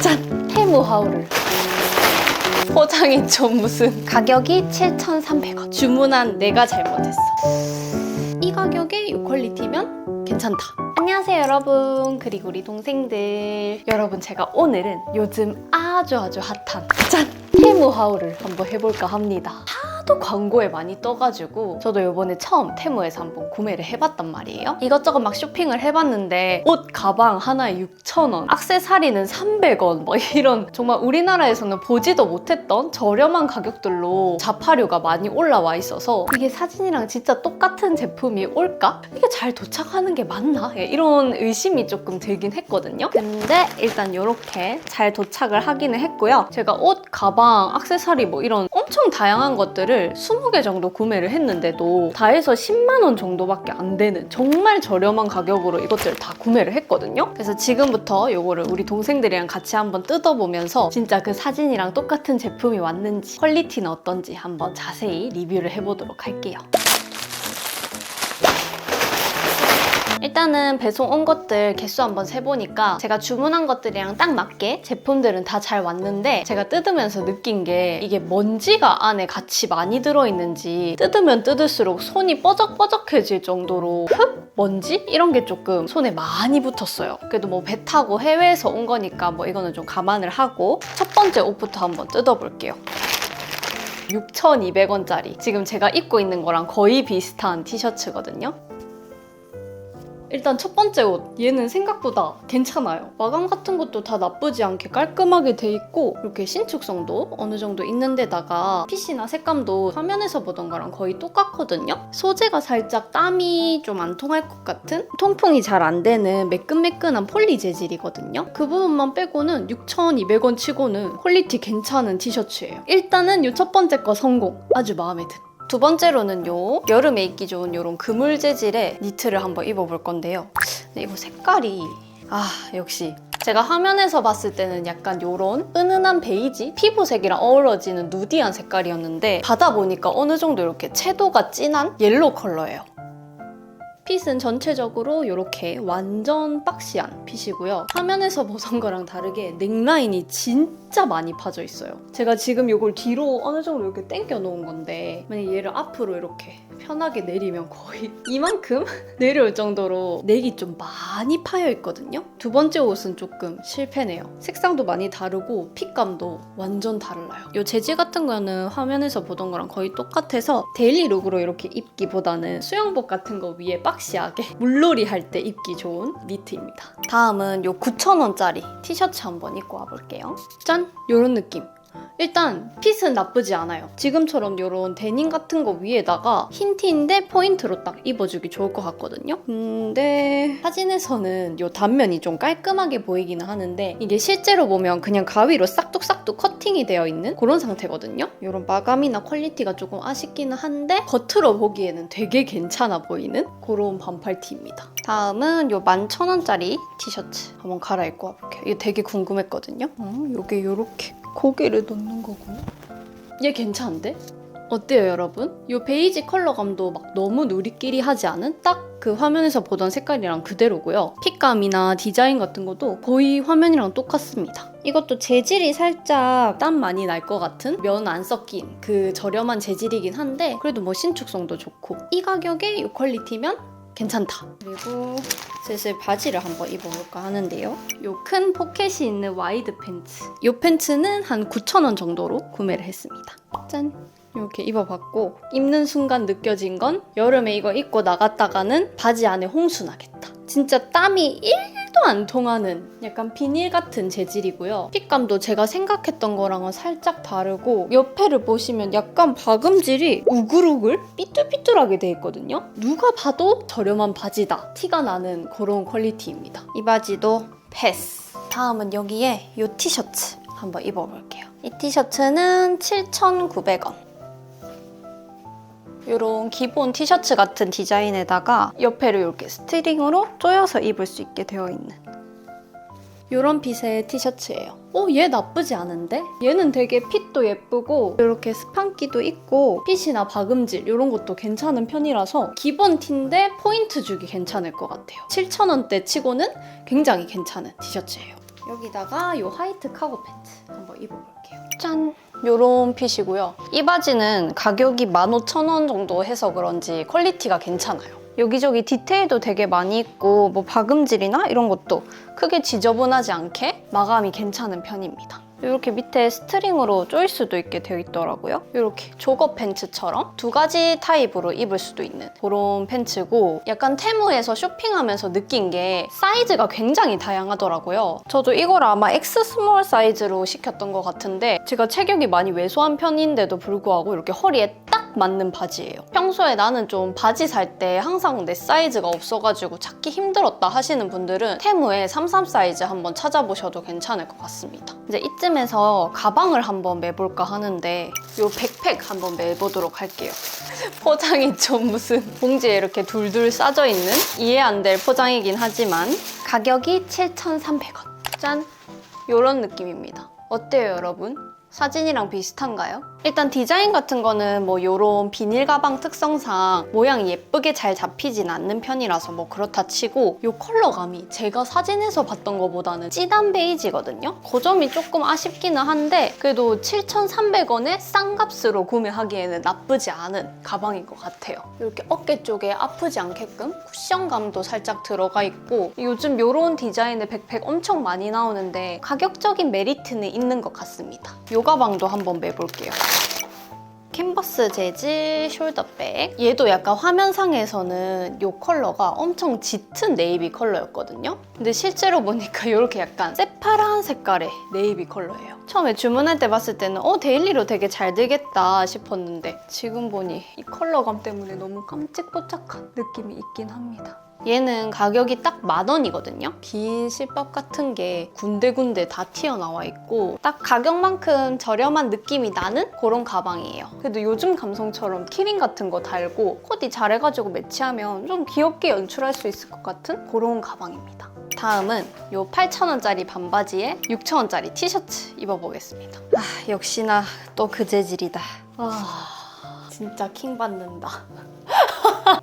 짠! 테무 하울을. 포장이 좀 무슨. 가격이 7,300원. 주문한 내가 잘못했어. 이 가격에 이 퀄리티면 괜찮다. 안녕하세요 여러분, 그리고 우리 동생들. 여러분, 제가 오늘은 요즘 아주 핫한 짠! 테무 하울을 한번 해볼까 합니다. 하도 광고에 많이 떠가지고 저도 요번에 처음 테무에서 한번 구매를 해봤단 말이에요. 이것저것 막 쇼핑을 해봤는데 옷, 가방 하나에 6,000원, 액세서리는 300원, 뭐 이런 정말 우리나라에서는 보지도 못했던 저렴한 가격들로 자파류가 많이 올라와 있어서 이게 사진이랑 진짜 똑같은 제품이 올까? 이게 잘 도착하는 게 맞나? 이런 의심이 조금 들긴 했거든요. 근데 일단 이렇게 잘 도착을 하기는 했고요. 제가 옷, 가방, 액세서리 뭐 이런 엄청 다양한 것들을 20개 정도 구매를 했는데도 다 해서 10만 원 정도밖에 안 되는 정말 저렴한 가격으로 이것들을 다 구매를 했거든요. 그래서 지금부터 이거를 우리 동생들이랑 같이 한번 뜯어보면서 진짜 그 사진이랑 똑같은 제품이 왔는지 퀄리티는 어떤지 한번 자세히 리뷰를 해보도록 할게요. 일단은 배송 온 것들 개수 한번 세보니까 제가 주문한 것들이랑 딱 맞게 제품들은 다 잘 왔는데, 제가 뜯으면서 느낀 게 이게 먼지가 안에 같이 많이 들어있는지 뜯으면 뜯을수록 손이 뻐적뻐적해질 정도로 흙? 먼지? 이런 게 조금 손에 많이 붙었어요. 그래도 뭐 배 타고 해외에서 온 거니까 뭐 이거는 좀 감안을 하고 첫 번째 옷부터 한번 뜯어볼게요. 6,200원짜리 지금 제가 입고 있는 거랑 거의 비슷한 티셔츠거든요. 일단 첫 번째 옷, 얘는 생각보다 괜찮아요. 마감 같은 것도 다 나쁘지 않게 깔끔하게 돼 있고 이렇게 신축성도 어느 정도 있는 데다가 핏이나 색감도 화면에서 보던 거랑 거의 똑같거든요. 소재가 살짝 땀이 좀 안 통할 것 같은, 통풍이 잘 안 되는 매끈매끈한 폴리 재질이거든요. 그 부분만 빼고는 6,200원 치고는 퀄리티 괜찮은 티셔츠예요. 일단은 이 첫 번째 거 성공! 아주 마음에 든. 두 번째로는 요 여름에 입기 좋은 요런 그물 재질의 니트를 한번 입어볼 건데요. 근데 이거 색깔이 역시 제가 화면에서 봤을 때는 약간 요런 은은한 베이지? 피부색이랑 어우러지는 누디한 색깔이었는데 받아보니까 어느 정도 이렇게 채도가 진한 옐로우 컬러예요. 핏은 전체적으로 이렇게 완전 박시한 핏이고요. 화면에서 보던 거랑 다르게 넥라인이 진짜 많이 파져 있어요. 제가 지금 이걸 뒤로 어느 정도 이렇게 당겨 놓은 건데 만약 얘를 앞으로 이렇게 편하게 내리면 거의 이만큼 내려올 정도로 넥이 좀 많이 파여 있거든요. 두 번째 옷은 조금 실패네요. 색상도 많이 다르고 핏감도 완전 달라요. 이 재질 같은 거는 화면에서 보던 거랑 거의 똑같아서 데일리 룩으로 이렇게 입기보다는 수영복 같은 거 위에 박시하게 물놀이 할 때 입기 좋은 니트입니다. 다음은 요 9,000원짜리 티셔츠 한번 입고 와볼게요. 짠! 요런 느낌. 일단 핏은 나쁘지 않아요. 지금처럼 이런 데님 같은 거 위에다가 흰 티인데 포인트로 딱 입어주기 좋을 것 같거든요. 근데 사진에서는 이 단면이 좀 깔끔하게 보이기는 하는데 이게 실제로 보면 그냥 가위로 싹둑싹둑 커팅이 되어 있는 그런 상태거든요. 이런 마감이나 퀄리티가 조금 아쉽기는 한데 겉으로 보기에는 되게 괜찮아 보이는 그런 반팔티입니다. 다음은 이 11,000원짜리 티셔츠 한번 갈아입고 와볼게요. 이게 되게 궁금했거든요. 이게 이렇게 고개를 놓는 거고. 얘 괜찮은데? 어때요 여러분? 이 베이지 컬러감도 막 너무 누리끼리 하지 않은 딱 그 화면에서 보던 색깔이랑 그대로고요. 핏감이나 디자인 같은 것도 거의 화면이랑 똑같습니다. 이것도 재질이 살짝 땀 많이 날 것 같은 면 안 섞인 그 저렴한 재질이긴 한데 그래도 뭐 신축성도 좋고 이 가격에 이 퀄리티면 괜찮다. 그리고 슬슬 바지를 한번 입어볼까 하는데요. 요 큰 포켓이 있는 와이드 팬츠. 이 팬츠는 한 9,000원 정도로 구매를 했습니다. 짠! 이렇게 입어봤고 입는 순간 느껴진 건 여름에 이거 입고 나갔다가는 바지 안에 홍수 나겠다. 진짜 땀이 1도 안 통하는 약간 비닐 같은 재질이고요. 핏감도 제가 생각했던 거랑은 살짝 다르고 옆에를 보시면 약간 박음질이 우글우글 삐뚤삐뚤하게 돼 있거든요. 누가 봐도 저렴한 바지다 티가 나는 그런 퀄리티입니다. 이 바지도 패스. 다음은 여기에 이 티셔츠 한번 입어볼게요. 이 티셔츠는 7,900원. 이런 기본 티셔츠 같은 디자인에다가 옆에를 이렇게 스트링으로 조여서 입을 수 있게 되어 있는 이런 핏의 티셔츠예요. 얘 나쁘지 않은데? 얘는 되게 핏도 예쁘고 이렇게 스판기도 있고 핏이나 박음질 이런 것도 괜찮은 편이라서 기본 티인데 포인트 주기 괜찮을 것 같아요. 7,000원대 치고는 굉장히 괜찮은 티셔츠예요. 여기다가 이 화이트 카고 팬츠 한번 입어볼게요. 짠! 요런 핏이고요. 이 바지는 가격이 15,000원 정도 해서 그런지 퀄리티가 괜찮아요. 여기저기 디테일도 되게 많이 있고 뭐 박음질이나 이런 것도 크게 지저분하지 않게 마감이 괜찮은 편입니다. 이렇게 밑에 스트링으로 조일 수도 있게 되어 있더라고요. 이렇게 조거 팬츠처럼 두 가지 타입으로 입을 수도 있는 그런 팬츠고, 약간 테무에서 쇼핑하면서 느낀 게 사이즈가 굉장히 다양하더라고요. 저도 이걸 아마 X 스몰 사이즈로 시켰던 것 같은데 제가 체격이 많이 왜소한 편인데도 불구하고 이렇게 허리에 딱 맞는 바지예요. 평소에 나는 좀 바지 살 때 항상 내 사이즈가 없어가지고 찾기 힘들었다 하시는 분들은 테무에 33 사이즈 한번 찾아보셔도 괜찮을 것 같습니다. 이제 이쯤에서 가방을 한번 매볼까 하는데 이 백팩 한번 매보도록 할게요. 포장이 좀 무슨 봉지에 이렇게 둘둘 싸져 있는 이해 안 될 포장이긴 하지만 가격이 7,300원. 짠! 이런 느낌입니다. 어때요, 여러분? 사진이랑 비슷한가요? 일단 디자인 같은 거는 뭐 요런 비닐 가방 특성상 모양이 예쁘게 잘 잡히진 않는 편이라서 뭐 그렇다 치고 요 컬러감이 제가 사진에서 봤던 것보다는 진한 베이지거든요? 그 점이 조금 아쉽기는 한데 그래도 7,300원에 싼 값으로 구매하기에는 나쁘지 않은 가방인 것 같아요. 이렇게 어깨 쪽에 아프지 않게끔 쿠션감도 살짝 들어가 있고, 요즘 요런 디자인의 백팩 엄청 많이 나오는데 가격적인 메리트는 있는 것 같습니다. 요 가방도 한번 매볼게요. 캔버스 재질 숄더백. 얘도 약간 화면상에서는 이 컬러가 엄청 짙은 네이비 컬러였거든요. 근데 실제로 보니까 이렇게 약간 새파란 색깔의 네이비 컬러예요. 처음에 주문할 때 봤을 때는 데일리로 되게 잘 되겠다 싶었는데 지금 보니 이 컬러감 때문에 너무 깜찍뽀짝한 느낌이 있긴 합니다. 얘는 가격이 딱 10,000원이거든요. 긴 실밥 같은 게 군데군데 다 튀어나와 있고 딱 가격만큼 저렴한 느낌이 나는 그런 가방이에요. 그래도 요즘 감성처럼 키링 같은 거 달고 코디 잘해가지고 매치하면 좀 귀엽게 연출할 수 있을 것 같은 그런 가방입니다. 다음은 이 8,000원짜리 반바지에 6,000원짜리 티셔츠 입어보겠습니다. 역시나 또 그 재질이다. 진짜 킹 받는다.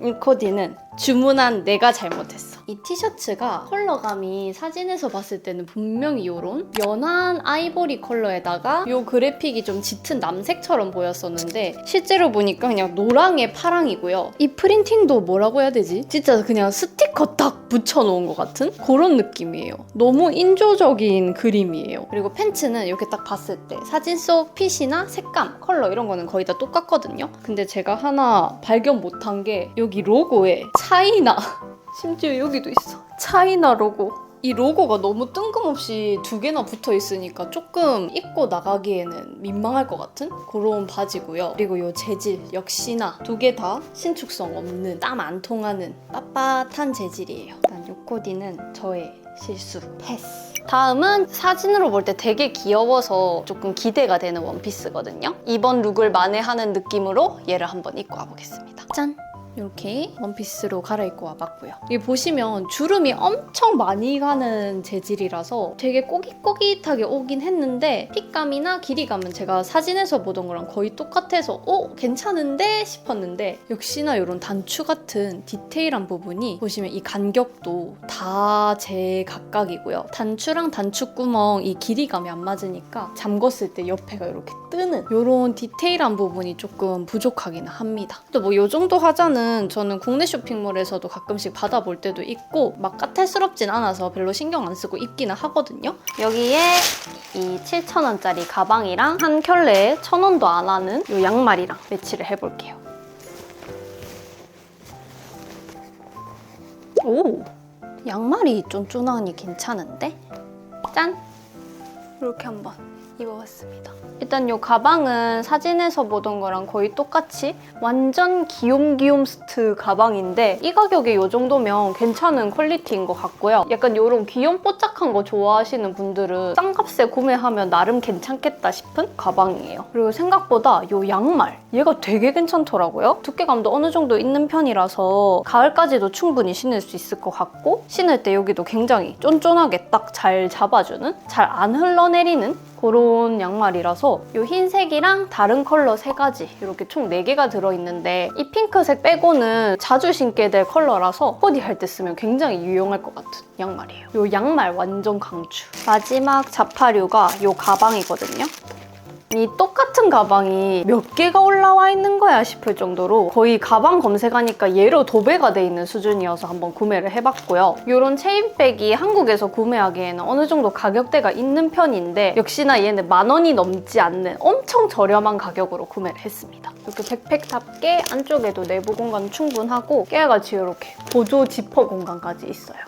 이 코디는 주문한 내가 잘못했어. 이 티셔츠가 컬러감이 사진에서 봤을 때는 분명히 이런 연한 아이보리 컬러에다가 이 그래픽이 좀 짙은 남색처럼 보였었는데 실제로 보니까 그냥 노랑에 파랑이고요. 이 프린팅도 뭐라고 해야 되지? 진짜 그냥 스티커 딱 붙여놓은 것 같은 그런 느낌이에요. 너무 인조적인 그림이에요. 그리고 팬츠는 이렇게 딱 봤을 때 사진 속 핏이나 색감, 컬러 이런 거는 거의 다 똑같거든요. 근데 제가 하나 발견 못한 게 여기 로고에 차이나 심지어 여기도 있어. 차이나 로고. 이 로고가 너무 뜬금없이 두 개나 붙어 있으니까 조금 입고 나가기에는 민망할 것 같은 그런 바지고요. 그리고 이 재질 역시나 두 개 다 신축성 없는, 땀 안 통하는 빳빳한 재질이에요. 일단 이 코디는 저의 실수. 패스. 다음은 사진으로 볼 때 되게 귀여워서 조금 기대가 되는 원피스거든요. 이번 룩을 만회하는 느낌으로 얘를 한번 입고 와보겠습니다. 짠! 이렇게 원피스로 갈아입고 와봤고요. 여기 보시면 주름이 엄청 많이 가는 재질이라서 되게 꼬깃꼬깃하게 오긴 했는데 핏감이나 길이감은 제가 사진에서 보던 거랑 거의 똑같아서 괜찮은데 싶었는데 역시나 이런 단추 같은 디테일한 부분이 보시면 이 간격도 다 제각각이고요. 단추랑 단추구멍 이 길이감이 안 맞으니까 잠궜을 때 옆에가 이렇게 뜨는 이런 디테일한 부분이 조금 부족하긴 합니다. 또 뭐 이 정도 화자는 저는 국내 쇼핑몰에서도 가끔씩 받아볼 때도 있고 막 까탈스럽진 않아서 별로 신경 안 쓰고 입기는 하거든요. 여기에 이 7,000원짜리 가방이랑 한 켤레에 1,000원도 안 하는 이 양말이랑 매치를 해볼게요. 오! 양말이 쫀쫀하니 괜찮은데? 짠! 이렇게 한번 입어봤습니다. 일단 이 가방은 사진에서 보던 거랑 거의 똑같이 완전 귀욤귀욤스트 가방인데 이 가격에 이 정도면 괜찮은 퀄리티인 것 같고요. 약간 이런 귀염 뽀짝한 거 좋아하시는 분들은 싼 값에 구매하면 나름 괜찮겠다 싶은 가방이에요. 그리고 생각보다 이 양말 얘가 되게 괜찮더라고요. 두께감도 어느 정도 있는 편이라서 가을까지도 충분히 신을 수 있을 것 같고 신을 때 여기도 굉장히 쫀쫀하게 딱 잘 잡아주는, 잘 안 흘러내리는 그런 양말이라서 이 흰색이랑 다른 컬러 3가지 이렇게 총 4개가 들어있는데 이 핑크색 빼고는 자주 신게 될 컬러라서 코디 할 때 쓰면 굉장히 유용할 것 같은 양말이에요. 이 양말 완전 강추. 마지막 자파류가 이 가방이거든요. 이 똑같은 가방이 몇 개가 올라와 있는 거야 싶을 정도로 거의 가방 검색하니까 얘로 도배가 돼 있는 수준이어서 한번 구매를 해봤고요. 이런 체인백이 한국에서 구매하기에는 어느 정도 가격대가 있는 편인데 역시나 얘는 10,000원이 넘지 않는 엄청 저렴한 가격으로 구매를 했습니다. 이렇게 백팩답게 안쪽에도 내부 공간 충분하고 깨알같이 이렇게 보조 지퍼 공간까지 있어요.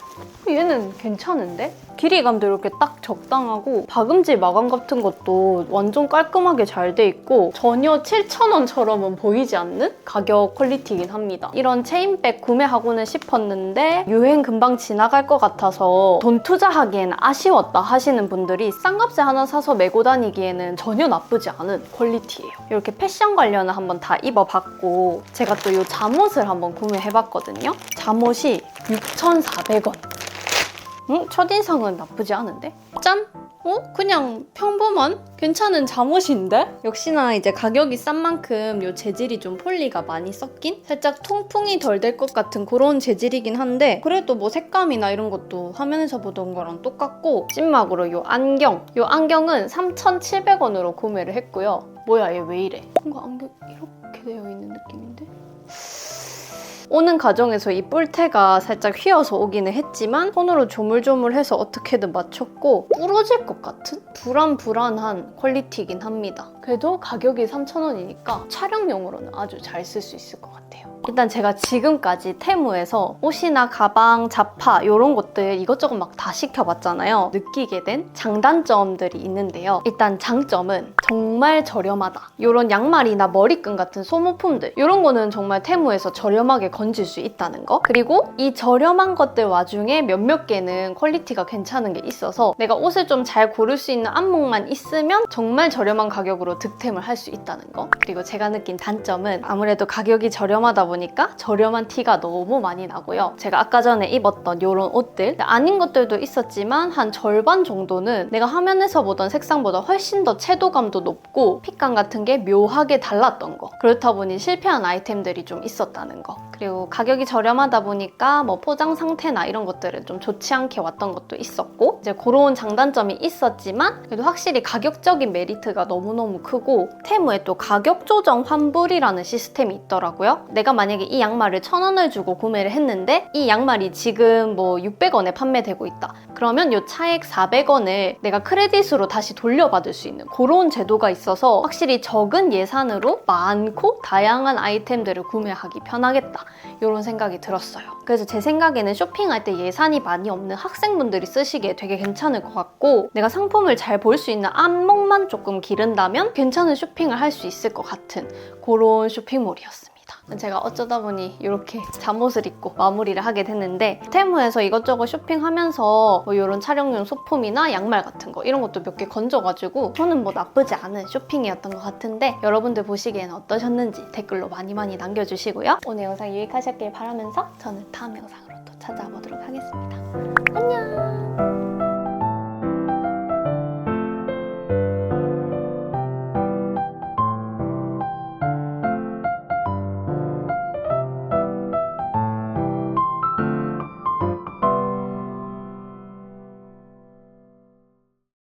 얘는 괜찮은데? 길이감도 이렇게 딱 적당하고 박음질 마감 같은 것도 완전 깔끔하게 잘 돼 있고 전혀 7,000원처럼은 보이지 않는 가격 퀄리티이긴 합니다. 이런 체인백 구매하고는 싶었는데 유행 금방 지나갈 것 같아서 돈 투자하기에는 아쉬웠다 하시는 분들이 싼 값에 하나 사서 메고 다니기에는 전혀 나쁘지 않은 퀄리티예요. 이렇게 패션 관련을 한번 다 입어봤고 제가 또 이 잠옷을 한번 구매해봤거든요. 잠옷이 6,400원. 첫인상은 나쁘지 않은데? 짠! 그냥 평범한? 괜찮은 잠옷인데? 역시나 이제 가격이 싼 만큼 이 재질이 좀 폴리가 많이 섞인? 살짝 통풍이 덜 될 것 같은 그런 재질이긴 한데 그래도 뭐 색감이나 이런 것도 화면에서 보던 거랑 똑같고 찐막으로 이 안경은 3,700원으로 구매를 했고요. 뭐야 얘 왜 이래? 뭔가 안경 이렇게 되어 있는 느낌인데? 오는 과정에서 이 뿔테가 살짝 휘어서 오기는 했지만 손으로 조물조물해서 어떻게든 맞췄고 부러질 것 같은 불안불안한 퀄리티이긴 합니다. 그래도 가격이 3,000원이니까 촬영용으로는 아주 잘 쓸 수 있을 것 같아요. 일단 제가 지금까지 테무에서 옷이나 가방, 자파 이런 것들 이것저것 막 다 시켜봤잖아요. 느끼게 된 장단점들이 있는데요. 일단 장점은 정말 저렴하다. 이런 양말이나 머리끈 같은 소모품들 이런 거는 정말 테무에서 저렴하게 건질 수 있다는 거. 그리고 이 저렴한 것들 와중에 몇몇 개는 퀄리티가 괜찮은 게 있어서 내가 옷을 좀 잘 고를 수 있는 안목만 있으면 정말 저렴한 가격으로 득템을 할 수 있다는 거. 그리고 제가 느낀 단점은 아무래도 가격이 저렴하다 보니까 저렴한 티가 너무 많이 나고요. 제가 아까 전에 입었던 이런 옷들 아닌 것들도 있었지만 한 절반 정도는 내가 화면에서 보던 색상보다 훨씬 더 채도감도 높고 핏감 같은 게 묘하게 달랐던 거. 그렇다 보니 실패한 아이템들이 좀 있었다는 거. 그리고 가격이 저렴하다 보니까 뭐 포장 상태나 이런 것들은 좀 좋지 않게 왔던 것도 있었고 이제 그런 장단점이 있었지만 그래도 확실히 가격적인 메리트가 너무너무 크고 테무에 또 가격 조정 환불이라는 시스템이 있더라고요. 내가 만약에 이 양말을 1,000원을 주고 구매를 했는데 이 양말이 지금 뭐 600원에 판매되고 있다. 그러면 이 차액 400원을 내가 크레딧으로 다시 돌려받을 수 있는 그런 제도가 있어서 확실히 적은 예산으로 많고 다양한 아이템들을 구매하기 편하겠다. 이런 생각이 들었어요. 그래서 제 생각에는 쇼핑할 때 예산이 많이 없는 학생분들이 쓰시기에 되게 괜찮을 것 같고 내가 상품을 잘 볼 수 있는 안목만 조금 기른다면 괜찮은 쇼핑을 할 수 있을 것 같은 그런 쇼핑몰이었습니다. 제가 어쩌다 보니 이렇게 잠옷을 입고 마무리를 하게 됐는데 테무에서 이것저것 쇼핑하면서 뭐 이런 촬영용 소품이나 양말 같은 거 이런 것도 몇 개 건져가지고 저는 뭐 나쁘지 않은 쇼핑이었던 것 같은데 여러분들 보시기에는 어떠셨는지 댓글로 많이 남겨주시고요. 오늘 영상 유익하셨길 바라면서 저는 다음 영상으로 또 찾아보도록 하겠습니다. 안녕!